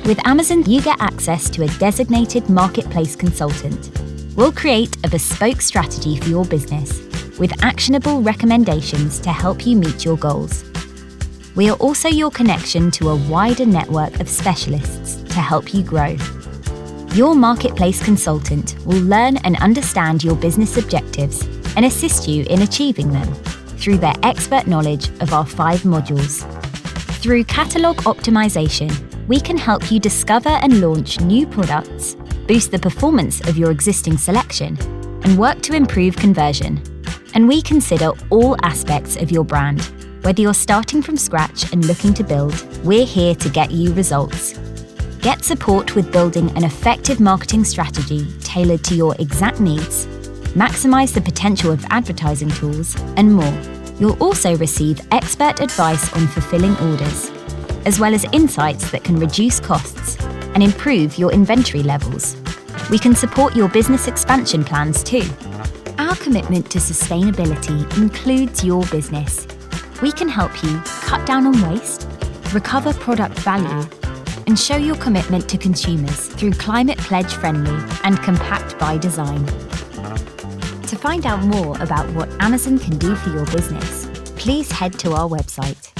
With Amazon, you get access to a designated marketplace consultant. We'll create a bespoke strategy for your business with actionable recommendations to help you meet your goals. We are also your connection to a wider network of specialists to help you grow. Your marketplace consultant will learn and understand your business objectives and assist you in achieving them through their expert knowledge of our 5 modules. Through catalog optimization, we can help you discover and launch new products, boost the performance of your existing selection, and work to improve conversion. And we consider all aspects of your brand. Whether you're starting from scratch and looking to build, we're here to get you results. Get support with building an effective marketing strategy tailored to your exact needs, maximize the potential of advertising tools, and more. You'll also receive expert advice on fulfilling orders, as well as insights that can reduce costs and improve your inventory levels. We can support your business expansion plans too. Our commitment to sustainability includes your business. We can help you cut down on waste, recover product value, and show your commitment to consumers through climate pledge friendly and compact by design. To find out more about what Amazon can do for your business, please head to our website